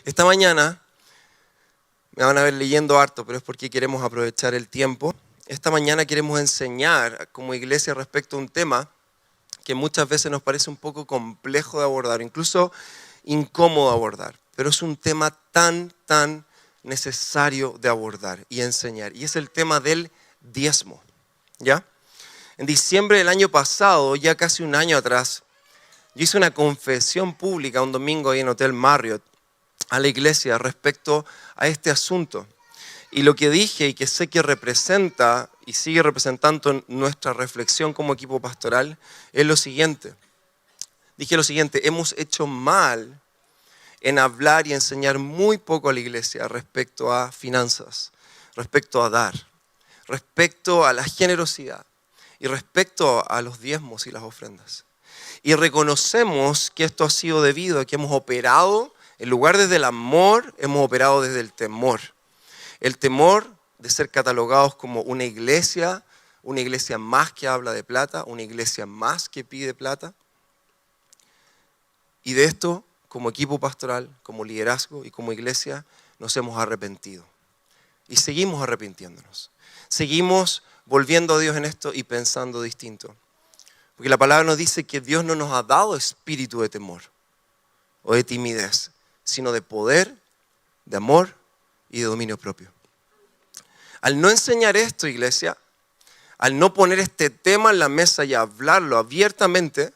Esta mañana, me van a ver leyendo harto, pero es porque queremos aprovechar el tiempo. Esta mañana queremos enseñar como iglesia respecto a un tema que muchas veces nos parece un poco complejo de abordar, incluso incómodo de abordar, pero es un tema tan necesario de abordar y enseñar, y es el tema del diezmo, ¿ya? En diciembre del año pasado, ya casi un año atrás, yo hice una confesión pública un domingo ahí en Hotel Marriott a la iglesia respecto a este asunto. Y lo que dije y que sé que representa y sigue representando nuestra reflexión como equipo pastoral es lo siguiente. Dije lo siguiente: hemos hecho mal en hablar y enseñar muy poco a la iglesia respecto a finanzas, respecto a dar, respecto a la generosidad y respecto a los diezmos y las ofrendas. Y reconocemos que esto ha sido debido a que hemos operado, en lugar desde el amor, hemos operado desde el temor. El temor de ser catalogados como una iglesia más que habla de plata, una iglesia más que pide plata. Y de esto, como equipo pastoral, como liderazgo y como iglesia, nos hemos arrepentido. Y seguimos arrepintiéndonos. Seguimos volviendo a Dios en esto y pensando distinto. Porque la palabra nos dice que Dios no nos ha dado espíritu de temor o de timidez, sino de poder, de amor y de dominio propio. Al no enseñar esto, iglesia, al no poner este tema en la mesa y hablarlo abiertamente,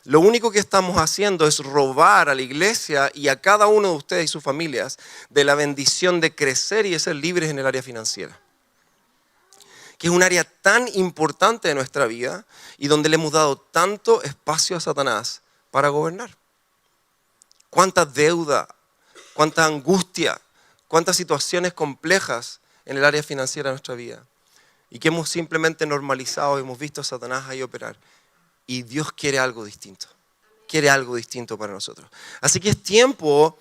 lo único que estamos haciendo es robar a la iglesia y a cada uno de ustedes y sus familias de la bendición de crecer y de ser libres en el área financiera, que es un área tan importante de nuestra vida y donde le hemos dado tanto espacio a Satanás para gobernar. Cuánta deuda, cuánta angustia, cuántas situaciones complejas en el área financiera de nuestra vida y que hemos simplemente normalizado y hemos visto a Satanás ahí operar. Y Dios quiere algo distinto, para nosotros. Así que es tiempo,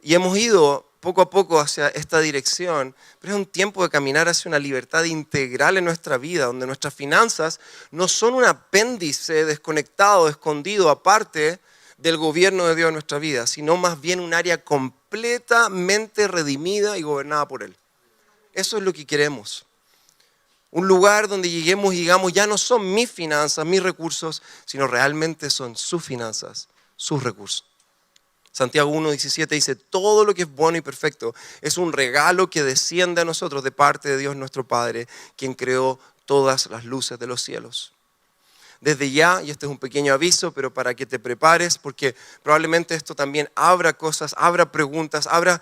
y hemos ido poco a poco hacia esta dirección, pero es un tiempo de caminar hacia una libertad integral en nuestra vida, donde nuestras finanzas no son un apéndice desconectado, escondido, aparte del gobierno de Dios en nuestra vida, sino más bien un área completamente redimida y gobernada por Él. Eso es lo que queremos. Un lugar donde lleguemos y digamos, ya no son mis finanzas, mis recursos, sino realmente son sus finanzas, sus recursos. Santiago 1:17 dice, todo lo que es bueno y perfecto es un regalo que desciende a nosotros de parte de Dios nuestro Padre, quien creó todas las luces de los cielos. Desde ya, y este es un pequeño aviso, pero para que te prepares, porque probablemente esto también abra cosas, abra preguntas, abra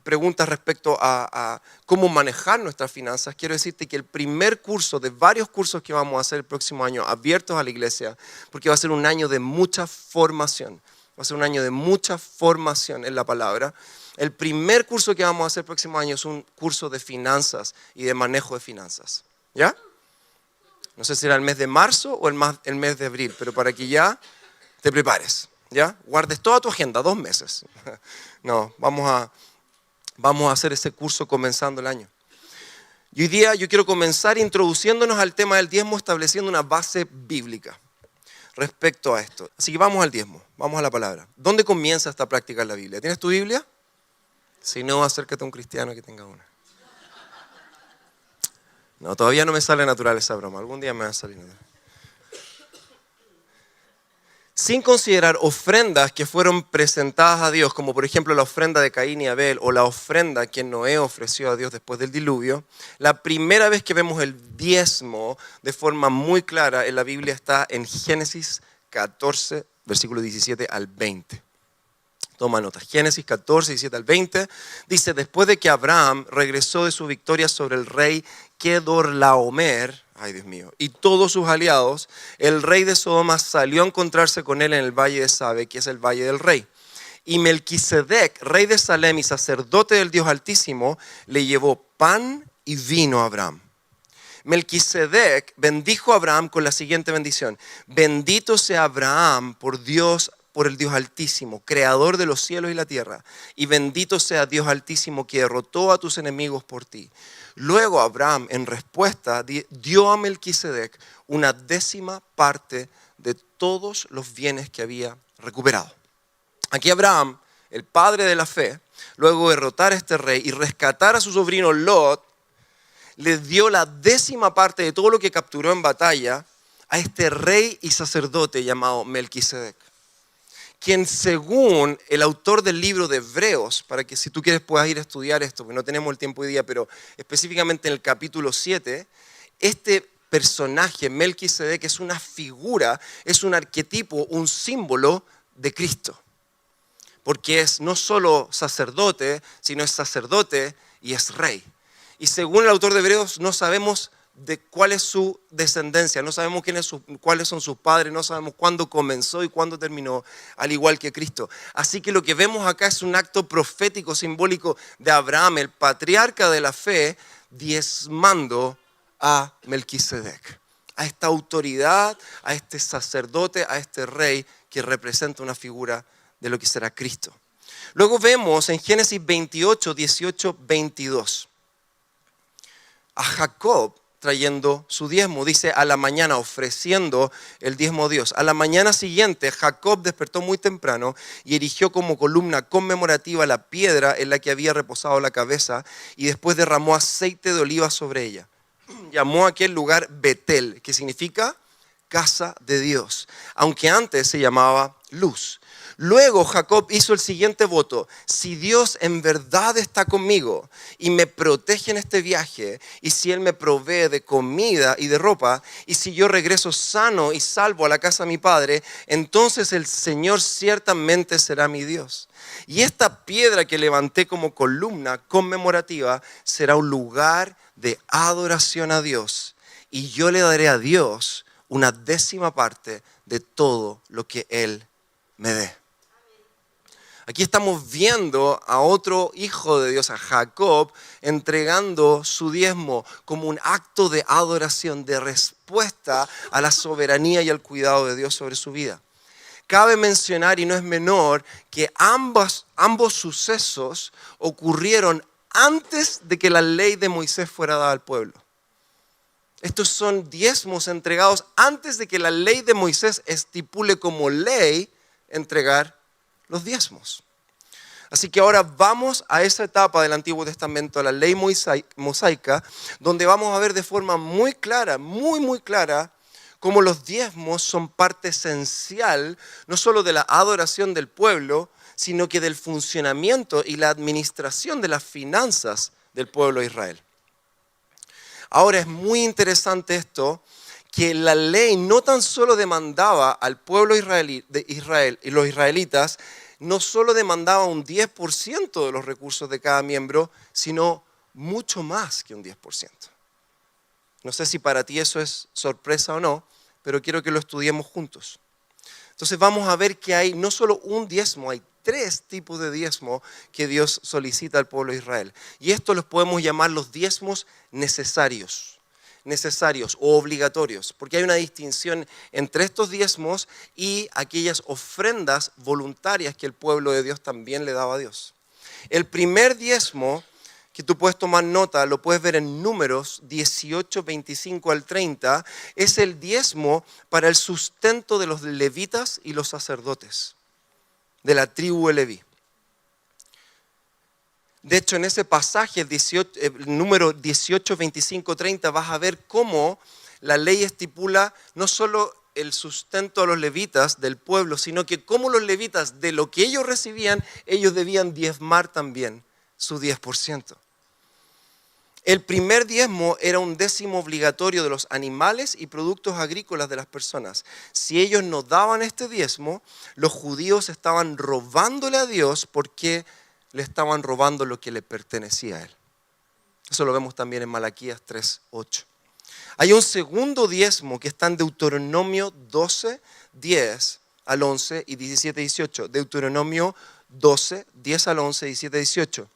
preguntas respecto a cómo manejar nuestras finanzas. Quiero decirte que el primer curso de varios cursos que vamos a hacer el próximo año, abiertos a la iglesia, porque va a ser un año de mucha formación, en la palabra. El primer curso que vamos a hacer el próximo año es un curso de finanzas y de manejo de finanzas. ¿Ya? No sé si será el mes de marzo o el mes de abril, pero para que ya te prepares, ¿ya? Guardes toda tu agenda, 2 meses. No, vamos a hacer ese curso comenzando el año. Y hoy día yo quiero comenzar introduciéndonos al tema del diezmo, estableciendo una base bíblica respecto a esto. Así que vamos al diezmo, vamos a la palabra. ¿Dónde comienza esta práctica en la Biblia? ¿Tienes tu Biblia? Si no, acércate a un cristiano que tenga una. No, todavía no me sale natural esa broma. Algún día me va a salir natural. Sin considerar ofrendas que fueron presentadas a Dios, como por ejemplo la ofrenda de Caín y Abel o la ofrenda que Noé ofreció a Dios después del diluvio, la primera vez que vemos el diezmo de forma muy clara en la Biblia está en Génesis 14, versículo 17 al 20. Toma nota, Génesis 14, 17 al 20, dice, después de que Abraham regresó de su victoria sobre el rey Kedorlaomer, ay Dios mío, y todos sus aliados, el rey de Sodoma salió a encontrarse con él en el valle de Sabe, que es el valle del rey. Y Melquisedec, rey de Salem y sacerdote del Dios Altísimo, le llevó pan y vino a Abraham. Melquisedec bendijo a Abraham con la siguiente bendición: bendito sea Abraham por Dios, por el Dios Altísimo, creador de los cielos y la tierra, y bendito sea Dios Altísimo que derrotó a tus enemigos por ti. Luego Abraham, en respuesta, dio a Melquisedec una 10ª parte de todos los bienes que había recuperado. Aquí Abraham el padre de la fe, luego de derrotar a este rey y rescatar a su sobrino Lot, le dio la 10ª parte de todo lo que capturó en batalla a este rey y sacerdote llamado Melquisedec, quien según el autor del libro de Hebreos, para que si tú quieres puedas ir a estudiar esto, porque no tenemos el tiempo hoy día, pero específicamente en el capítulo 7, este personaje, Melquisedec, es una figura, es un arquetipo, un símbolo de Cristo. Porque es no solo sacerdote, sino es sacerdote y es rey. Y según el autor de Hebreos, no sabemos de cuál es su descendencia, no sabemos cuáles son sus padres, no sabemos cuándo comenzó y cuándo terminó, al igual que Cristo. Así que lo que vemos acá es un acto profético, simbólico de Abraham, el patriarca de la fe, diezmando a Melquisedec, a esta autoridad, a este sacerdote, a este rey que representa una figura de lo que será Cristo. Luego vemos en Génesis 28, 18, 22 a Jacob trayendo su diezmo. Dice, a la mañana ofreciendo el diezmo a Dios. A la mañana siguiente Jacob despertó muy temprano y erigió como columna conmemorativa la piedra en la que había reposado la cabeza y después derramó aceite de oliva sobre ella. Llamó a aquel lugar Betel, que significa casa de Dios, aunque antes se llamaba Luz. Luego Jacob hizo el siguiente voto: si Dios en verdad está conmigo y me protege en este viaje, y si Él me provee de comida y de ropa, y si yo regreso sano y salvo a la casa de mi padre, entonces el Señor ciertamente será mi Dios. Y esta piedra que levanté como columna conmemorativa será un lugar de adoración a Dios, y yo le daré a Dios una 10ª parte de todo lo que Él me dé. Aquí estamos viendo a otro hijo de Dios, a Jacob, entregando su diezmo como un acto de adoración, de respuesta a la soberanía y al cuidado de Dios sobre su vida. Cabe mencionar, y no es menor, que ambos sucesos ocurrieron antes de que la ley de Moisés fuera dada al pueblo. Estos son diezmos entregados antes de que la ley de Moisés estipule como ley entregar los diezmos. Así que ahora vamos a esa etapa del Antiguo Testamento, a la ley mosaica, donde vamos a ver de forma muy clara, muy clara, cómo los diezmos son parte esencial, no solo de la adoración del pueblo, sino que del funcionamiento y la administración de las finanzas del pueblo de Israel. Ahora es muy interesante esto, que la ley no tan solo demandaba al pueblo de Israel y los israelitas, no solo demandaba un 10% de los recursos de cada miembro, sino mucho más que un 10%. No sé si para ti eso es sorpresa o no, pero quiero que lo estudiemos juntos. Entonces vamos a ver que hay no solo un diezmo, hay 3 tipos de diezmo que Dios solicita al pueblo de Israel. Y estos los podemos llamar los diezmos necesarios o obligatorios, porque hay una distinción entre estos diezmos y aquellas ofrendas voluntarias que el pueblo de Dios también le daba a Dios. El primer diezmo, que tú puedes tomar nota, lo puedes ver en Números 18, 25 al 30, es el diezmo para el sustento de los levitas y los sacerdotes de la tribu de Leví. De hecho, en ese pasaje, el número 18, 25, 30, vas a ver cómo la ley estipula no solo el sustento a los levitas del pueblo, sino que cómo los levitas, de lo que ellos recibían, ellos debían diezmar también su 10%. El primer diezmo era un décimo obligatorio de los animales y productos agrícolas de las personas. Si ellos no daban este diezmo, los judíos estaban robándole a Dios porque le estaban robando lo que le pertenecía a Él. Eso lo vemos también en Malaquías 3:8. Hay un segundo diezmo que está en Deuteronomio 12, 10 al 11 y 17, 18. Deuteronomio 12, 10 al 11, 17, 18.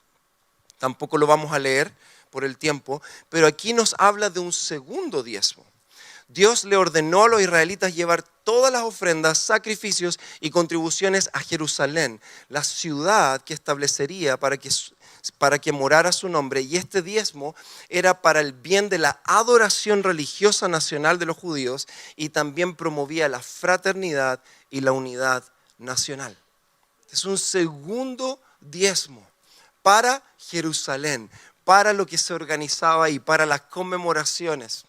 Tampoco lo vamos a leer por el tiempo, pero aquí nos habla de un segundo diezmo. Dios le ordenó a los israelitas llevar todas las ofrendas, sacrificios y contribuciones a Jerusalén, la ciudad que establecería para que morara su nombre. Y este diezmo era para el bien de la adoración religiosa nacional de los judíos y también promovía la fraternidad y la unidad nacional. Es un segundo diezmo para Jerusalén, para lo que se organizaba ahí, para las conmemoraciones.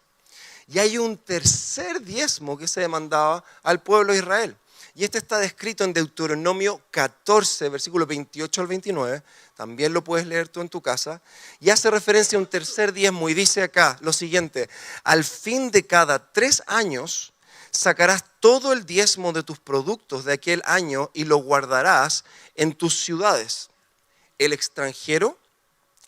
Y hay un tercer diezmo que se demandaba al pueblo de Israel. Y este está descrito en Deuteronomio 14, versículos 28 al 29. También lo puedes leer tú en tu casa. Y hace referencia a un tercer diezmo y dice acá lo siguiente: al fin de cada 3 años sacarás todo el diezmo de tus productos de aquel año y lo guardarás en tus ciudades. El extranjero,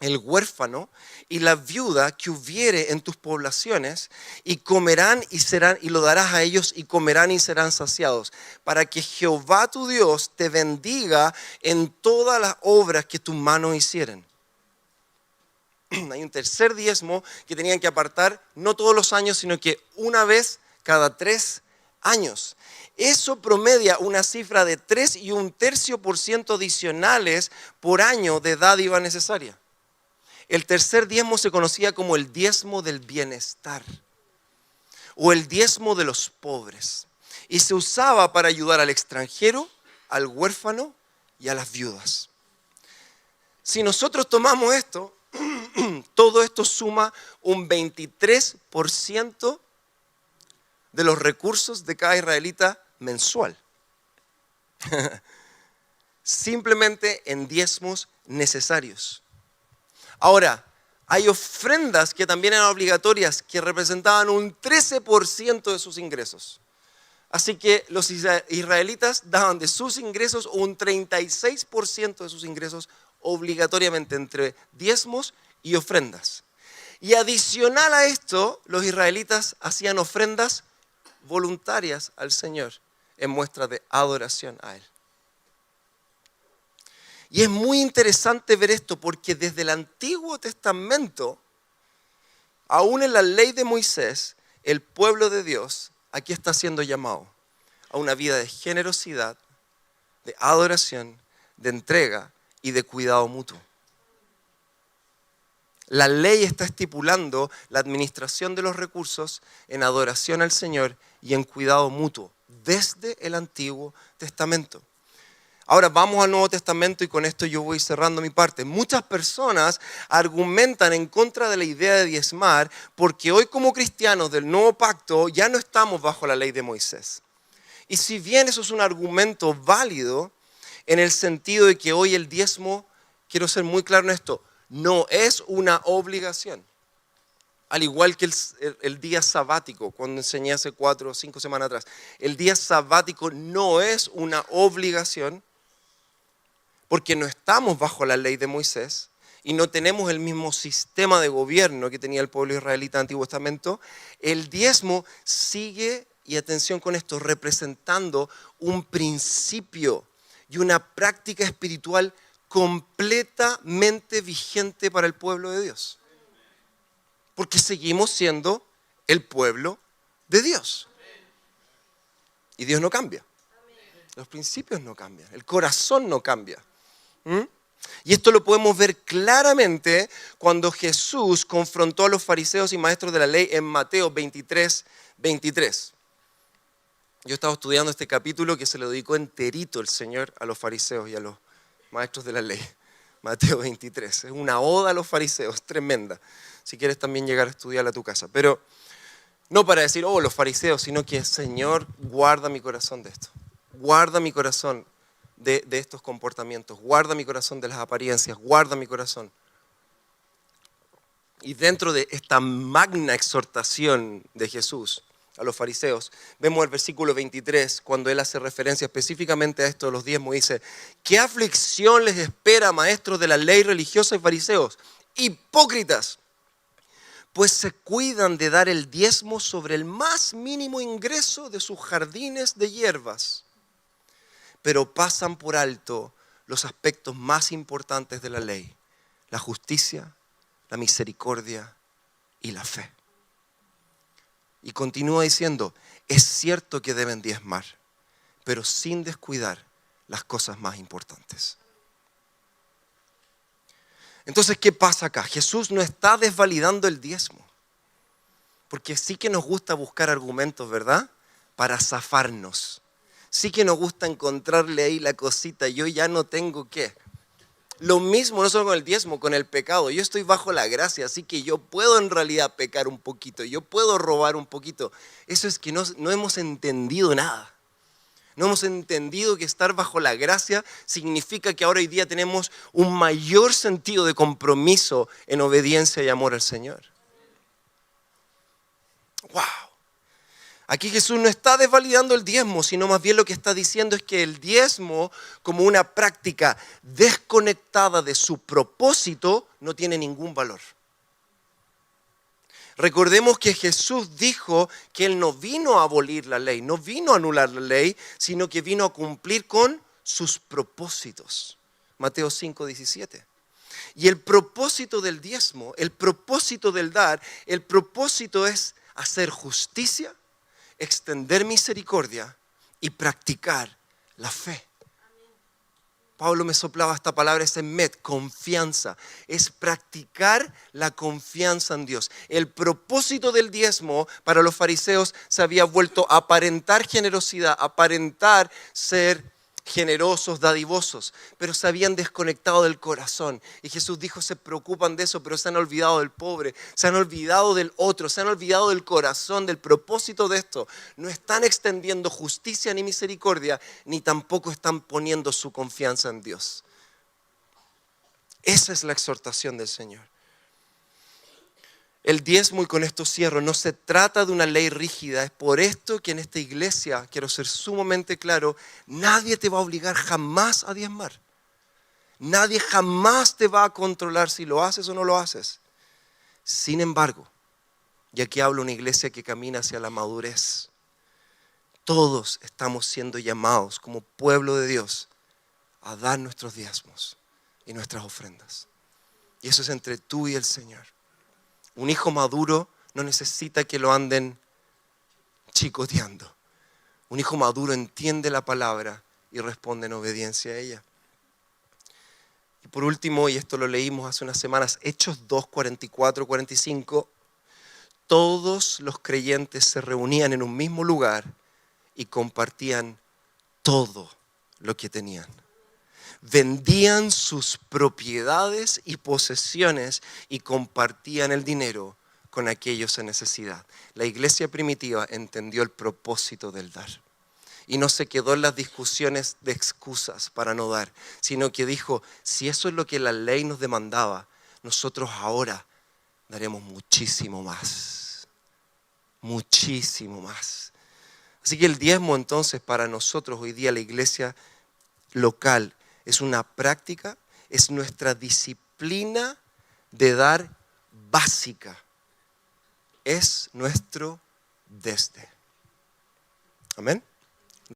el huérfano y la viuda que hubiere en tus poblaciones, y comerán y serán, y lo darás a ellos, y comerán y serán saciados, para que Jehová tu Dios te bendiga en todas las obras que tus manos hicieren. Hay un tercer diezmo que tenían que apartar no todos los años, sino que una vez cada 3 años. Eso promedia una cifra de 3 1/3% adicionales por año de dádiva necesaria. El tercer diezmo se conocía como el diezmo del bienestar o el diezmo de los pobres, y se usaba para ayudar al extranjero, al huérfano y a las viudas. Si nosotros tomamos esto, todo esto suma un 23% de los recursos de cada israelita mensual. Simplemente en diezmos necesarios. Ahora, hay ofrendas que también eran obligatorias, que representaban un 13% de sus ingresos. Así que los israelitas daban de sus ingresos un 36% de sus ingresos obligatoriamente entre diezmos y ofrendas. Y adicional a esto, los israelitas hacían ofrendas voluntarias al Señor en muestra de adoración a Él. Y es muy interesante ver esto porque desde el Antiguo Testamento, aún en la ley de Moisés, el pueblo de Dios aquí está siendo llamado a una vida de generosidad, de adoración, de entrega y de cuidado mutuo. La ley está estipulando la administración de los recursos en adoración al Señor y en cuidado mutuo desde el Antiguo Testamento. Ahora vamos al Nuevo Testamento y con esto yo voy cerrando mi parte. Muchas personas argumentan en contra de la idea de diezmar porque hoy como cristianos del Nuevo Pacto ya no estamos bajo la ley de Moisés. Y si bien eso es un argumento válido en el sentido de que hoy el diezmo, quiero ser muy claro en esto, no es una obligación. Al igual que el día sabático, cuando enseñé hace 4 o 5 semanas atrás. El día sabático no es una obligación porque no estamos bajo la ley de Moisés y no tenemos el mismo sistema de gobierno que tenía el pueblo israelita en el Antiguo Testamento. El diezmo sigue, y atención con esto, representando un principio y una práctica espiritual completamente vigente para el pueblo de Dios. Porque seguimos siendo el pueblo de Dios. Y Dios no cambia. Los principios no cambian. El corazón no cambia. Y esto lo podemos ver claramente cuando Jesús confrontó a los fariseos y maestros de la ley en Mateo 23. Yo estaba estudiando este capítulo que se lo dedicó enterito el Señor a los fariseos y a los maestros de la ley. Mateo 23. Es una oda a los fariseos, tremenda. Si quieres también llegar a estudiarla a tu casa. Pero no para decir, oh, los fariseos, sino que, Señor, guarda mi corazón de esto. Guarda mi corazón de estos comportamientos. Guarda mi corazón de las apariencias. Guarda mi corazón. Y dentro de esta magna exhortación de Jesús a los fariseos, vemos el versículo 23, cuando Él hace referencia específicamente a esto de los diezmos, dice, ¿qué aflicción les espera, maestros de la ley religiosa y fariseos? Hipócritas, pues se cuidan de dar el diezmo sobre el más mínimo ingreso de sus jardines de hierbas, pero pasan por alto los aspectos más importantes de la ley, la justicia, la misericordia y la fe. Y continúa diciendo, es cierto que deben diezmar, pero sin descuidar las cosas más importantes. Entonces, ¿qué pasa acá? Jesús no está desvalidando el diezmo, porque sí que nos gusta buscar argumentos, ¿verdad?, para zafarnos. Sí que nos gusta encontrarle ahí la cosita, yo ya no tengo qué. Lo mismo no solo con el diezmo, con el pecado. Yo estoy bajo la gracia, así que yo puedo en realidad pecar un poquito, yo puedo robar un poquito. Eso es que no hemos entendido nada. No hemos entendido que estar bajo la gracia significa que ahora hoy día tenemos un mayor sentido de compromiso en obediencia y amor al Señor. ¡Wow! Aquí Jesús no está desvalidando el diezmo, sino más bien lo que está diciendo es que el diezmo, como una práctica desconectada de su propósito, no tiene ningún valor. Recordemos que Jesús dijo que Él no vino a abolir la ley, no vino a anular la ley, sino que vino a cumplir con sus propósitos. Mateo 5:17. Y el propósito del diezmo, el propósito del dar, el propósito es hacer justicia, extender misericordia y practicar la fe. Pablo me soplaba esta palabra, es emet, confianza. Es practicar la confianza en Dios. El propósito del diezmo para los fariseos se había vuelto a aparentar generosidad, aparentar ser generosos, dadivosos, pero se habían desconectado del corazón. Y Jesús dijo, se preocupan de eso, pero se han olvidado del pobre, se han olvidado del otro, se han olvidado del corazón, del propósito de esto. No están extendiendo justicia ni misericordia, ni tampoco están poniendo su confianza en Dios. Esa es la exhortación del Señor. El diezmo, y con esto cierro, no se trata de una ley rígida. Es por esto que en esta iglesia, quiero ser sumamente claro, nadie te va a obligar jamás a diezmar. Nadie jamás te va a controlar si lo haces o no lo haces. Sin embargo, y aquí hablo de una iglesia que camina hacia la madurez, todos estamos siendo llamados como pueblo de Dios a dar nuestros diezmos y nuestras ofrendas. Y eso es entre tú y el Señor. Un hijo maduro no necesita que lo anden chicoteando. Un hijo maduro entiende la palabra y responde en obediencia a ella. Y por último, y esto lo leímos hace unas semanas, Hechos 2, 44, 45, todos los creyentes se reunían en un mismo lugar y compartían todo lo que tenían. Vendían sus propiedades y posesiones y compartían el dinero con aquellos en necesidad. La iglesia primitiva entendió el propósito del dar. Y no se quedó en las discusiones de excusas para no dar, sino que dijo, si eso es lo que la ley nos demandaba, nosotros ahora daremos muchísimo más. Muchísimo más. Así que el diezmo entonces para nosotros hoy día, la iglesia local, es una práctica, es nuestra disciplina de dar básica. Es nuestro desde. Amén.